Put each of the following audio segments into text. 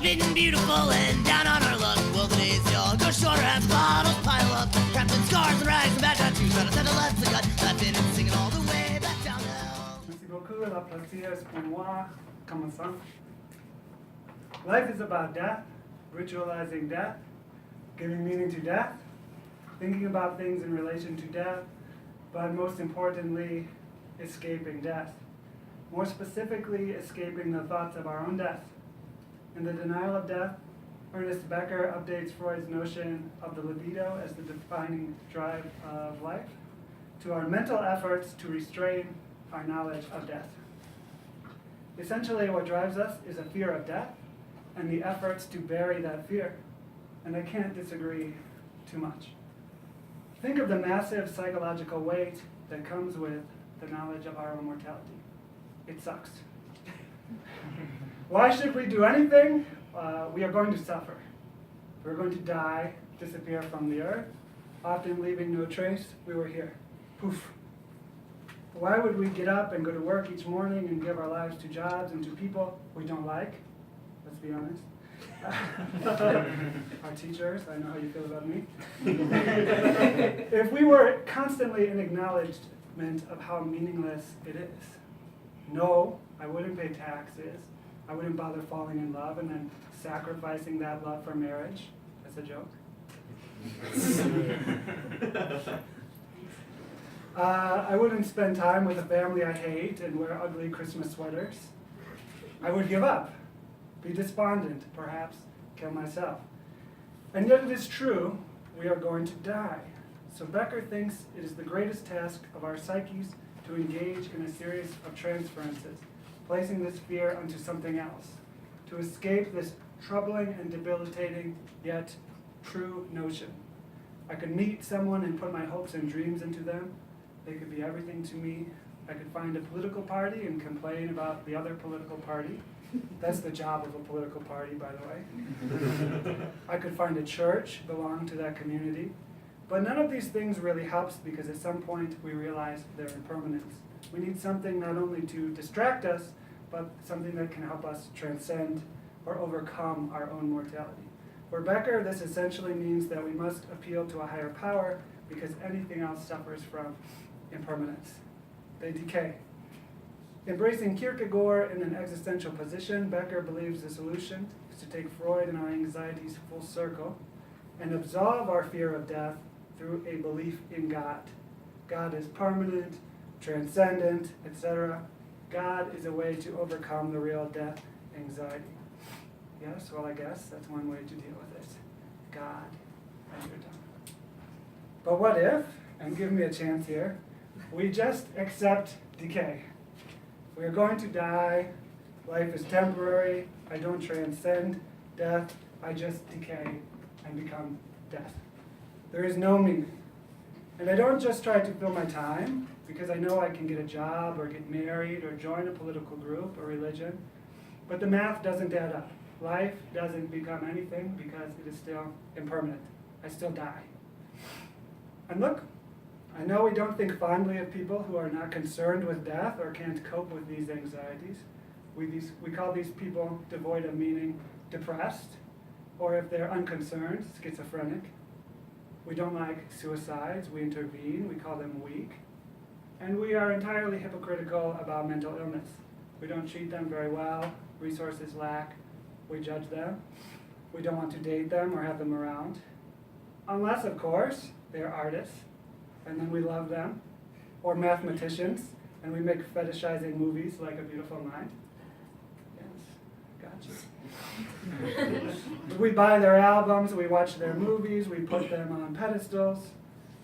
fit and beautiful and down on our luck. Well, the days young, go shorter as bottles pile up. Trapped in scars and rags and bad tattoos, trying to send a left the gut. Laughing and singing all the way back down to hell. Merci beaucoup. La plaisir est pour moi. Commençons. Life is about death, ritualizing death, giving meaning to death, thinking about things in relation to death, but most importantly, escaping death. More specifically, escaping the thoughts of our own death. In The Denial of Death, Ernest Becker updates Freud's notion of the libido as the defining drive of life to our mental efforts to restrain our knowledge of death. Essentially, what drives us is a fear of death and the efforts to bury that fear. And I can't disagree too much. Think of the massive psychological weight that comes with the knowledge of our own mortality. It sucks. Why should we do anything? We are going to suffer. We're going to die, disappear from the earth, often leaving no trace. We were here. Poof. Why would we get up and go to work each morning and give our lives to jobs and to people we don't like? Let's be honest. Our teachers, I know how you feel about me. If we were constantly in acknowledgement of how meaningless it is, no, I wouldn't pay taxes. I wouldn't bother falling in love and then sacrificing that love for marriage. That's a joke. I wouldn't spend time with a family I hate and wear ugly Christmas sweaters. I would give up, be despondent, perhaps kill myself. And yet it is true, we are going to die. So Becker thinks it is the greatest task of our psyches to engage in a series of transferences, placing this fear onto something else, to escape this troubling and debilitating, yet true notion. I could meet someone and put my hopes and dreams into them. They could be everything to me. I could find a political party and complain about the other political party. That's the job of a political party, by the way. I could find a church, belong to that community. But none of these things really helps because at some point we realize their impermanence. We need something not only to distract us, but something that can help us transcend or overcome our own mortality. For Becker, this essentially means that we must appeal to a higher power because anything else suffers from impermanence. They decay. Embracing Kierkegaard in an existential position, Becker believes the solution is to take Freud and our anxieties full circle and absolve our fear of death through a belief in God. God is permanent, transcendent, etc. God is a way to overcome the real death anxiety. Yes, well, I guess that's one way to deal with it. God, and you're done. But what if, and give me a chance here, we just accept decay? We are going to die. Life is temporary. I don't transcend death. I just decay and become death. There is no meaning. And I don't just try to fill my time because I know I can get a job or get married or join a political group or religion. But the math doesn't add up. Life doesn't become anything because it is still impermanent. I still die. And look, I know we don't think fondly of people who are not concerned with death or can't cope with these anxieties. We call these people devoid of meaning depressed, or if they're unconcerned, schizophrenic. We don't like suicides. We intervene. We call them weak. And we are entirely hypocritical about mental illness. We don't treat them very well. Resources lack. We judge them. We don't want to date them or have them around. Unless, of course, they're artists, and then we love them. Or mathematicians, and we make fetishizing movies like A Beautiful Mind. Yes, gotcha. We buy their albums, we watch their movies, we put them on pedestals.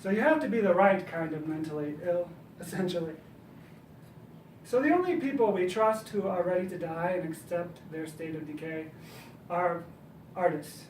So you have to be the right kind of mentally ill, essentially. So the only people we trust who are ready to die and accept their state of decay are artists.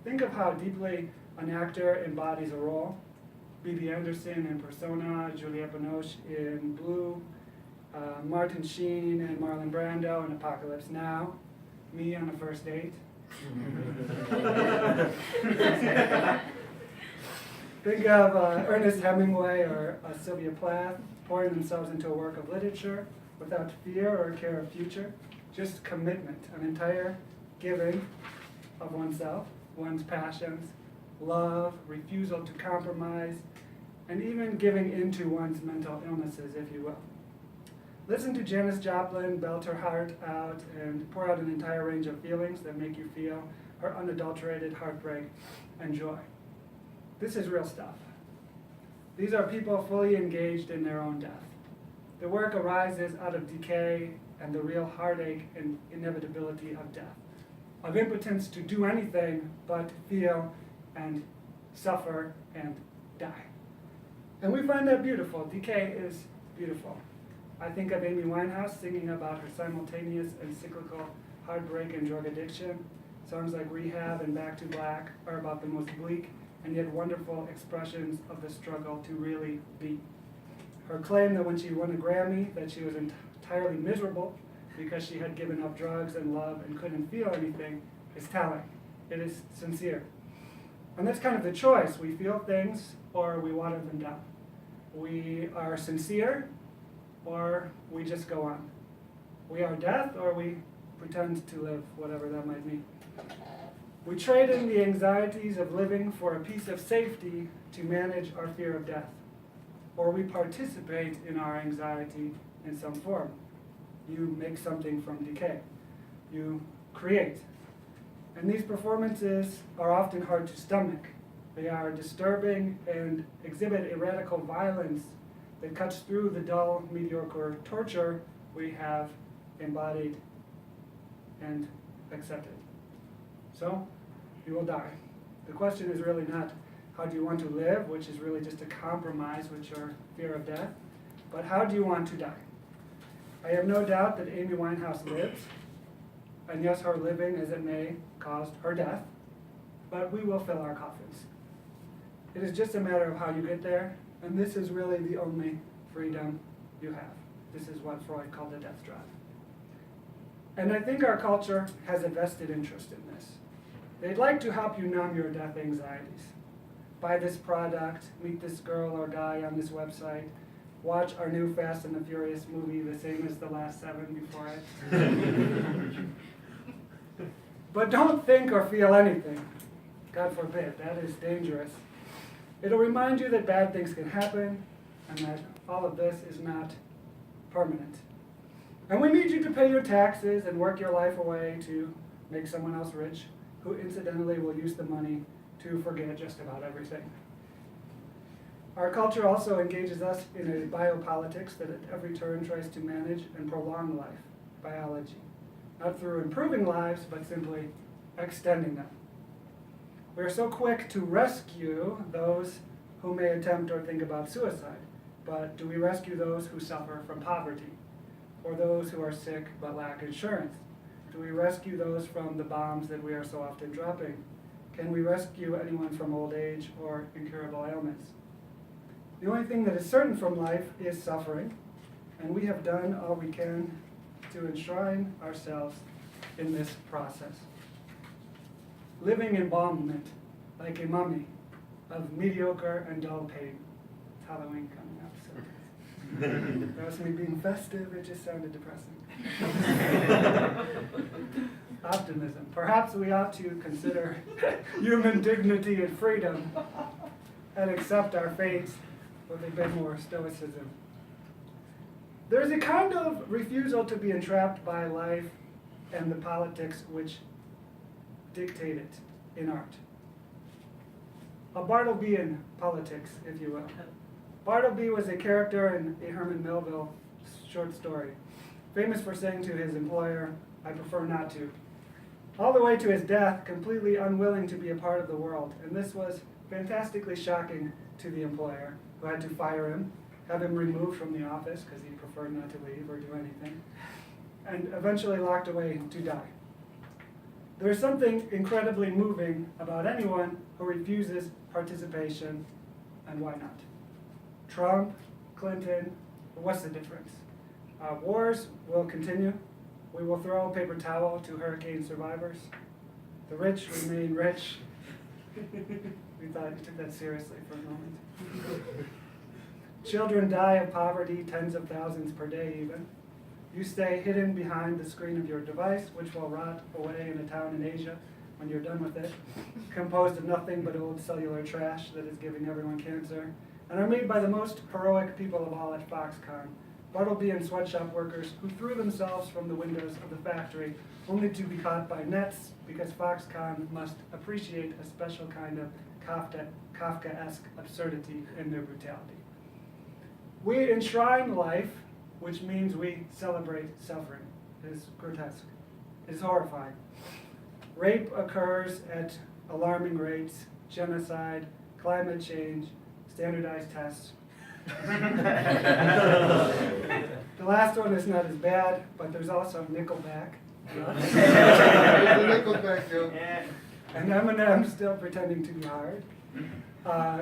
Think of how deeply an actor embodies a role. B.B. Anderson in Persona, Juliette Binoche in Blue, Martin Sheen and Marlon Brando in Apocalypse Now, me on a first date. Think of Ernest Hemingway or Sylvia Plath pouring themselves into a work of literature without fear or care of future, just commitment, an entire giving of oneself, one's passions, love, refusal to compromise, and even giving into one's mental illnesses, if you will. Listen to Janis Joplin belt her heart out and pour out an entire range of feelings that make you feel her unadulterated heartbreak and joy. This is real stuff. These are people fully engaged in their own death. The work arises out of decay and the real heartache and inevitability of death, of impotence to do anything but feel and suffer and die. And we find that beautiful. Decay is beautiful. I think of Amy Winehouse singing about her simultaneous and cyclical heartbreak and drug addiction. Songs like Rehab and Back to Black are about the most bleak and yet wonderful expressions of the struggle to really be. Her claim that when she won a Grammy that she was entirely miserable because she had given up drugs and love and couldn't feel anything is telling. It is sincere. And that's kind of the choice. We feel things or we water them down. We are sincere or we just go on. We are death or we pretend to live, whatever that might mean. We trade in the anxieties of living for a piece of safety to manage our fear of death. Or we participate in our anxiety in some form. You make something from decay. You create. And these performances are often hard to stomach. They are disturbing and exhibit a radical violence that cuts through the dull, mediocre torture we have embodied and accepted. So, you will die. The question is really not how do you want to live, which is really just a compromise with your fear of death, but how do you want to die? I have no doubt that Amy Winehouse lives, and yes, her living as it may caused her death, but we will fill our coffins. It is just a matter of how you get there, and this is really the only freedom you have. This is what Freud called the death drive. And I think our culture has a vested interest in this. They'd like to help you numb your death anxieties. Buy this product, meet this girl or guy on this website, watch our new Fast and the Furious movie the same as the last 7 before it. But don't think or feel anything. God forbid, that is dangerous. It'll remind you that bad things can happen and that all of this is not permanent. And we need you to pay your taxes and work your life away to make someone else rich, who incidentally will use the money to forget just about everything. Our culture also engages us in a biopolitics that at every turn tries to manage and prolong life, biology. Not through improving lives, but simply extending them. We are so quick to rescue those who may attempt or think about suicide, but do we rescue those who suffer from poverty, or those who are sick but lack insurance? Do we rescue those from the bombs that we are so often dropping? Can we rescue anyone from old age or incurable ailments? The only thing that is certain from life is suffering, and we have done all we can to enshrine ourselves in this process. Living embalmment, like a mummy, of mediocre and dull pain. It's Halloween coming up, so that was me being festive, it just sounded depressing. Optimism. Perhaps we ought to consider human dignity and freedom and accept our fate with a bit more stoicism. There's a kind of refusal to be entrapped by life and the politics which dictate it in art. A Bartlebean politics, if you will. Bartleby was a character in a Herman Melville short story, famous for saying to his employer, "I prefer not to," all the way to his death, completely unwilling to be a part of the world. And this was fantastically shocking to the employer, who had to fire him, have him removed from the office because he preferred not to leave or do anything, and eventually locked away to die. There is something incredibly moving about anyone who refuses participation, and why not? Trump, Clinton, what's the difference? Wars will continue. We will throw a paper towel to hurricane survivors. The rich remain rich. We thought you took that seriously for a moment. Children die of poverty, tens of thousands per day even. You stay hidden behind the screen of your device, which will rot away in a town in Asia when you're done with it, composed of nothing but old cellular trash that is giving everyone cancer, and are made by the most heroic people of all at Foxconn, Bartleby and sweatshop workers who threw themselves from the windows of the factory only to be caught by nets because Foxconn must appreciate a special kind of Kafkaesque absurdity in their brutality. We enshrine life, which means we celebrate suffering. It is grotesque. It is horrifying. Rape occurs at alarming rates, genocide, climate change, standardized tests. The last one is not as bad, but there's also Nickelback. Nickelback joke. And Eminem still pretending to be hard.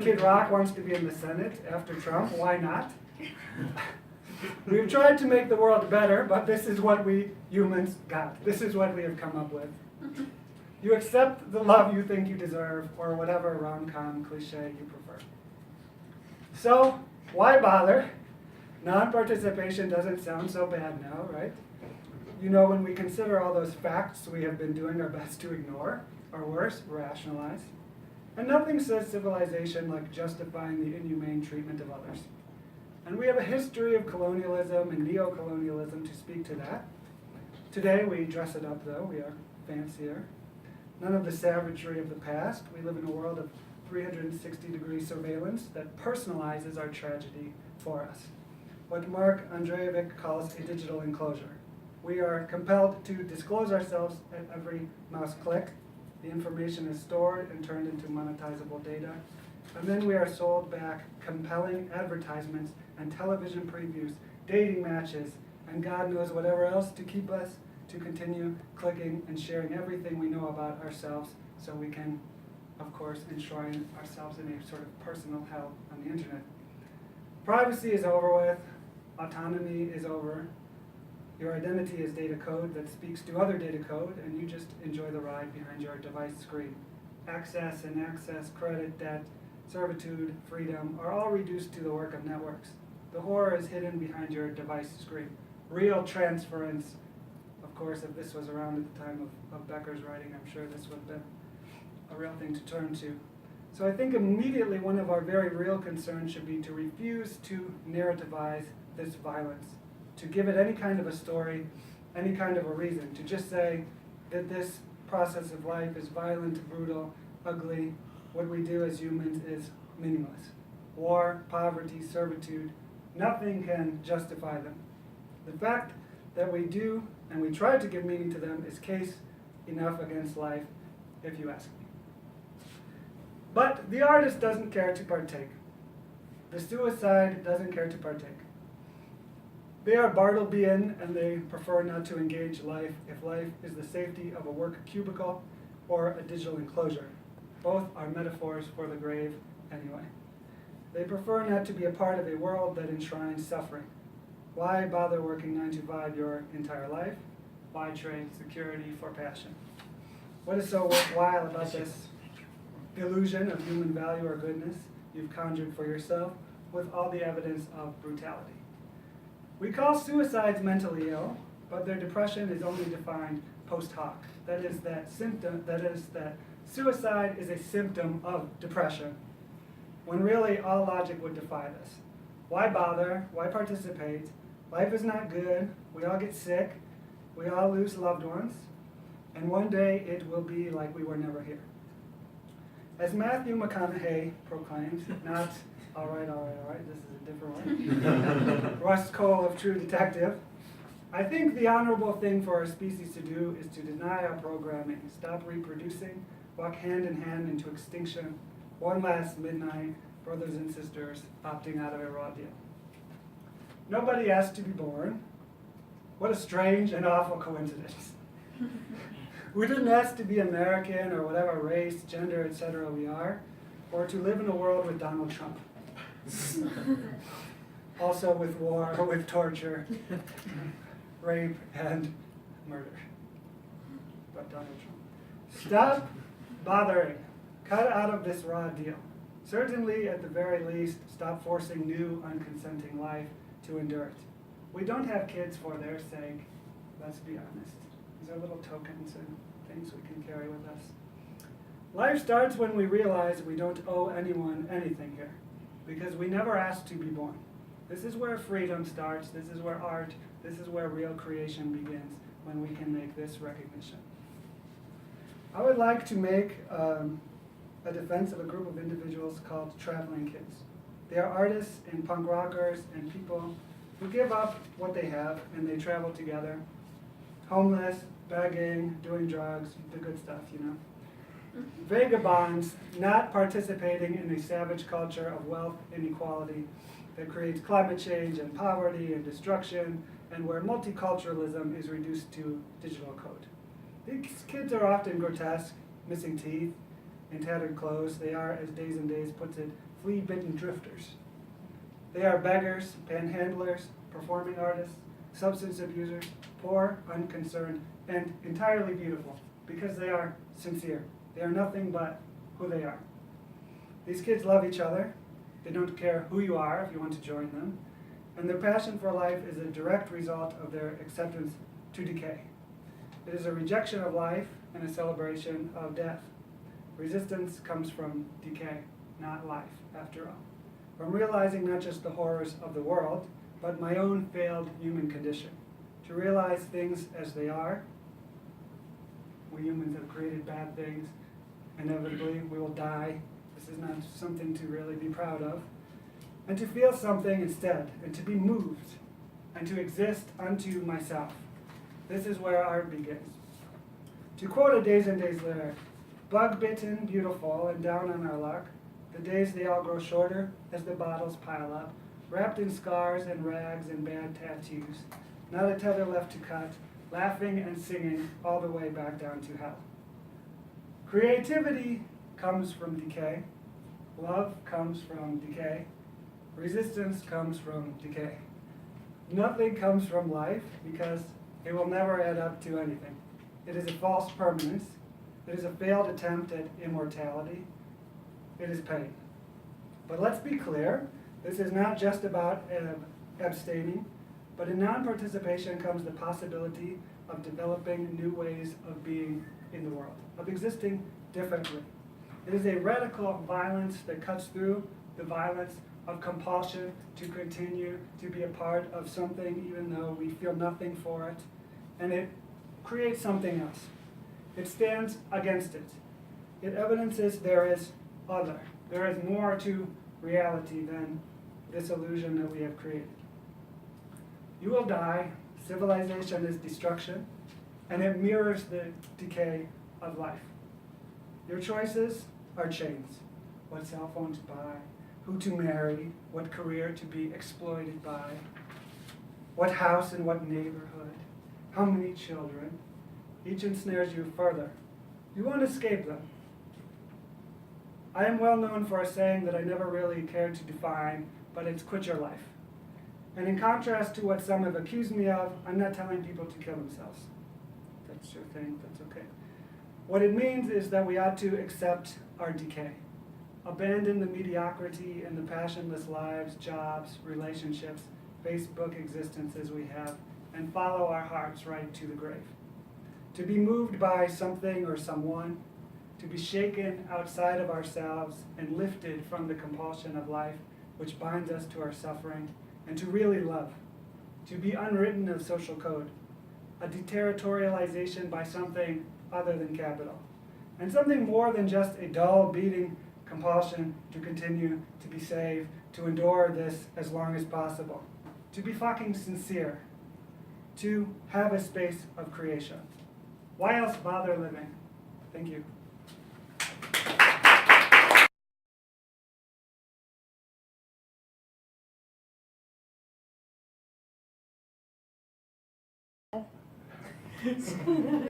Kid Rock wants to be in the Senate after Trump. Why not? We've tried to make the world better, but this is what we humans got. This is what we have come up with. You accept the love you think you deserve, or whatever rom-com cliche you prefer. So, why bother? Non-participation doesn't sound so bad now, right? You know, when we consider all those facts we have been doing our best to ignore, or worse, rationalize. And nothing says civilization like justifying the inhumane treatment of others. And we have a history of colonialism and neo-colonialism to speak to that. Today we dress it up though, we are fancier. None of the savagery of the past. We live in a world of 360-degree surveillance that personalizes our tragedy for us. What Mark Andreevich calls a digital enclosure. We are compelled to disclose ourselves at every mouse click. The information is stored and turned into monetizable data. And then we are sold back compelling advertisements and television previews, dating matches, and God knows whatever else to keep us to continue clicking and sharing everything we know about ourselves so we can, of course, enshrine ourselves in a sort of personal hell on the internet. Privacy is over with. Autonomy is over. Your identity is data code that speaks to other data code, and you just enjoy the ride behind your device screen. Access and access, credit, debt, servitude, freedom are all reduced to the work of networks. The horror is hidden behind your device screen. Real transference, of course, if this was around at the time of Becker's writing, I'm sure this would have been a real thing to turn to. So I think immediately one of our very real concerns should be to refuse to narrativize this violence, to give it any kind of a story, any kind of a reason, to just say that this process of life is violent, brutal, ugly. What we do as humans is meaningless. War, poverty, servitude, nothing can justify them. The fact that we do and we try to give meaning to them is case enough against life, if you ask me. But the artist doesn't care to partake. The suicide doesn't care to partake. They are Bartlebian and they prefer not to engage life if life is the safety of a work cubicle or a digital enclosure. Both are metaphors for the grave anyway. They prefer not to be a part of a world that enshrines suffering. Why bother working 9 to 5 your entire life? Why trade security for passion? What is so worthwhile about this illusion of human value or goodness you've conjured for yourself with all the evidence of brutality? We call suicides mentally ill, but their depression is only defined post hoc. That is that suicide is a symptom of depression, when really all logic would defy this. Why bother? Why participate? Life is not good. We all get sick. We all lose loved ones. And one day it will be like we were never here. As Matthew McConaughey proclaims, not all right, this is a different one. Russ Cole of True Detective. I think the honorable thing for our species to do is to deny our programming, stop reproducing, walk hand in hand into extinction, one last midnight, brothers and sisters opting out of a raw deal. Nobody asked to be born. What a strange and awful coincidence. We didn't ask to be American or whatever race, gender, etc. we are, or to live in a world with Donald Trump. Also with war, with torture, rape, and murder. But Donald Trump. Stop bothering. Cut out of this raw deal. Certainly, at the very least, stop forcing new, unconsenting life to endure it. We don't have kids for their sake, let's be honest. These are little tokens and things we can carry with us. Life starts when we realize we don't owe anyone anything here, because we never asked to be born. This is where freedom starts, this is where art, this is where real creation begins, when we can make this recognition. I would like to make a defense of a group of individuals called traveling kids. They are artists and punk rockers and people who give up what they have and they travel together, homeless, begging, doing drugs, the good stuff, you know. Vagabonds, not participating in a savage culture of wealth inequality that creates climate change and poverty and destruction, and where multiculturalism is reduced to digital code. These kids are often grotesque, missing teeth, in tattered clothes. They are, as Days and Days puts it, flea-bitten drifters. They are beggars, panhandlers, performing artists, substance abusers, poor, unconcerned, and entirely beautiful, because they are sincere. They are nothing but who they are. These kids love each other. They don't care who you are if you want to join them. And their passion for life is a direct result of their acceptance to decay. It is a rejection of life and a celebration of death. Resistance comes from decay, not life, after all. From realizing not just the horrors of the world, but my own failed human condition. To realize things as they are. We humans have created bad things. Inevitably, we will die. This is not something to really be proud of. And to feel something instead, and to be moved, and to exist unto myself. This is where art begins. To quote a Days and Days lyric, bug-bitten, beautiful, and down on our luck, the days they all grow shorter as the bottles pile up, wrapped in scars and rags and bad tattoos, not a tether left to cut, laughing and singing all the way back down to hell. Creativity comes from decay. Love comes from decay. Resistance comes from decay. Nothing comes from life because it will never add up to anything. It is a false permanence. It is a failed attempt at immortality. It is pain. But let's be clear, this is not just about abstaining, but in non-participation comes the possibility of developing new ways of being in the world, of existing differently. It is a radical violence that cuts through the violence of compulsion to continue to be a part of something even though we feel nothing for it, and it creates something else. It stands against it. It evidences there is other. There is more to reality than this illusion that we have created. You will die. Civilization is destruction, and it mirrors the decay of life. Your choices are chains. What cell phone to buy, who to marry, what career to be exploited by, what house in what neighborhood, how many children. Each ensnares you further. You won't escape them. I am well known for a saying that I never really cared to define, but it's quit your life. And in contrast to what some have accused me of, I'm not telling people to kill themselves. That's your thing, that's okay. What it means is that we ought to accept our decay. Abandon the mediocrity and the passionless lives, jobs, relationships, Facebook existences we have, and follow our hearts right to the grave. To be moved by something or someone, to be shaken outside of ourselves and lifted from the compulsion of life which binds us to our suffering, and to really love, to be unwritten of social code, a deterritorialization by something other than capital, and something more than just a dull beating compulsion to continue to be saved, to endure this as long as possible, to be fucking sincere, to have a space of creation. Why else bother living? Thank you.